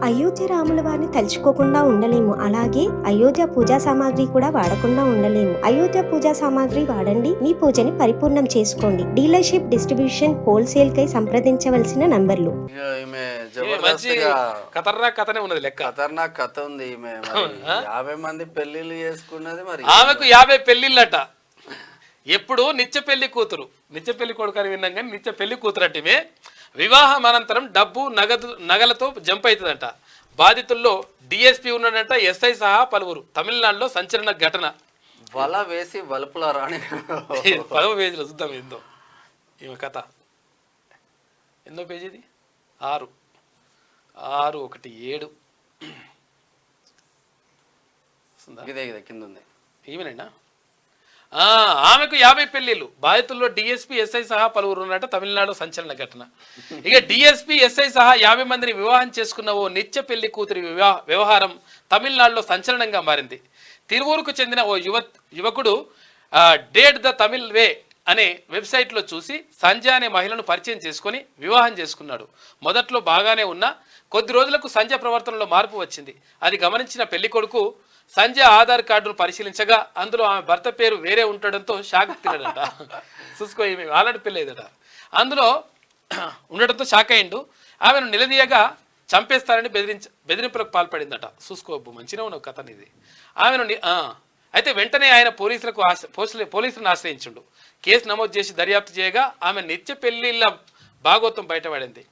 అయోధ్య రాముల వారిని తలుచుకోకుండా ఉండలేము. అలాగే అయోధ్య పూజా సామాగ్రి కూడా వాడకుండా ఉండలేము. అయోధ్య పూజా సామాగ్రి వాడండి, మీ పూజని పరిపూర్ణం చేసుకోండి. డీలర్షిప్, డిస్ట్రిబ్యూషన్, హోల్సేల్ కై సంప్రదించవలసిన నంబర్లు. ఖతర్నాక్ కథనే ఉన్నది లెక్క. ఖతర్నాక్ కథ ఉంది. 50 మంది పెళ్లిళ్ళు చేసుకున్నది. మరి ఆమెకు 50 పెళ్లిళ్ళట. ఎప్పుడు నిత్య పెళ్లి కూతురు, నిత్య పెళ్లి కొడుకు అని విన్నాం కానీ నిత్య పెళ్లి కూతురు అంటే వివాహం అనంతరం డబ్బు నగలతో జంప్ అవుతుందంట. బాధితుల్లో డిఎస్పీ ఉన్నాడంట, ఎస్ఐ సహా పలువురు. తమిళనాడులో సంచలన ఘటన. వల వేసి వలుపుల రాని 10వ పేజీలో చూద్దాం ఏందో ఈమె కథ. ఎన్నో పేజీది? 617 కింద ఉంది. ఈమెనైనా? ఆమెకు 50 పెళ్లిళ్ళు. బాధితుల్లో డిఎస్పీ, ఎస్ఐ సహా పలువురు ఉన్నట్టు తమిళనాడు సంచలన ఘటన. ఇక డిఎస్పీ, ఎస్ఐ సహా 50 మందిని వివాహం చేసుకున్న ఓ నిత్య పెళ్లి కూతురి వ్యవహారం తమిళనాడులో సంచలనంగా మారింది. తిరువూరుకు చెందిన ఓ యువకుడు డేట్ ద తమిళ్ వే అనే వెబ్సైట్లో చూసి సంజయ్ అనే మహిళను పరిచయం చేసుకుని వివాహం చేసుకున్నాడు. మొదట్లో బాగానే ఉన్నా కొద్ది రోజులకు సంజయ్ ప్రవర్తనలో మార్పు వచ్చింది. అది గమనించిన పెళ్లి కొడుకు సంజయ్ ఆధార్ కార్డును పరిశీలించగా అందులో ఆమె భర్త పేరు వేరే ఉండడంతో షాక్ తినడట. చూసుకో, ఈమె ఆల్రెడీ పెళ్ళేదట. అందులో ఉండడంతో షాక్ అయ్యిండు. ఆమెను నిలదీయగా చంపేస్తారని బెదిరింపులకు పాల్పడిందట. చూసుకోబు, మంచిగా ఉన్న కథ ఇది. ఆమెను అయితే వెంటనే ఆయన పోలీసులను ఆశ్రయించిండు. కేసు నమోదు చేసి దర్యాప్తు చేయగా ఆమె నిత్య పెళ్లిళ్ళ భాగోత్వం బయటపడింది.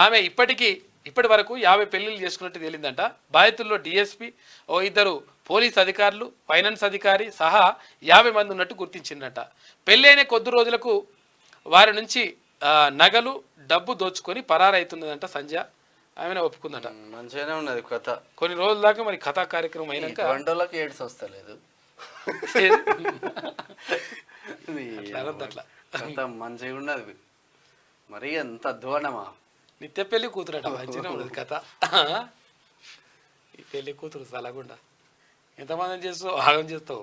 ఆమె ఇప్పటి వరకు 50 పెళ్లిళ్ళు చేసుకున్నట్టు తేలిందంట. బాధితుల్లో డిఎస్పీ, ఓ 2 పోలీస్ అధికారులు, ఫైనాన్స్ అధికారి సహా 50 మంది ఉన్నట్టు గుర్తించిందట. పెళ్ళైన కొద్ది రోజులకు వారి నుంచి నగలు, డబ్బు దోచుకొని పరారైతున్నదంట సంజయ్. ఆమెనే ఒప్పుకుందట. మంచిగానే ఉన్నది కథ. కొన్ని రోజుల దాకా మరి కథా కార్యక్రమం అయినాక వంటలకి ఏడ్స్ వస్తలేదు. అట్లా మంచిగా ఉన్నది. మరి ఎంత అధ్వానమా. నిత్య పెళ్లి కూతురట. మంచిగా ఉన్నది కథ. ఈ పెళ్లి కూతురు సలగుండా ఎంతమంది చేస్తావు, ఆగం చేస్తావు.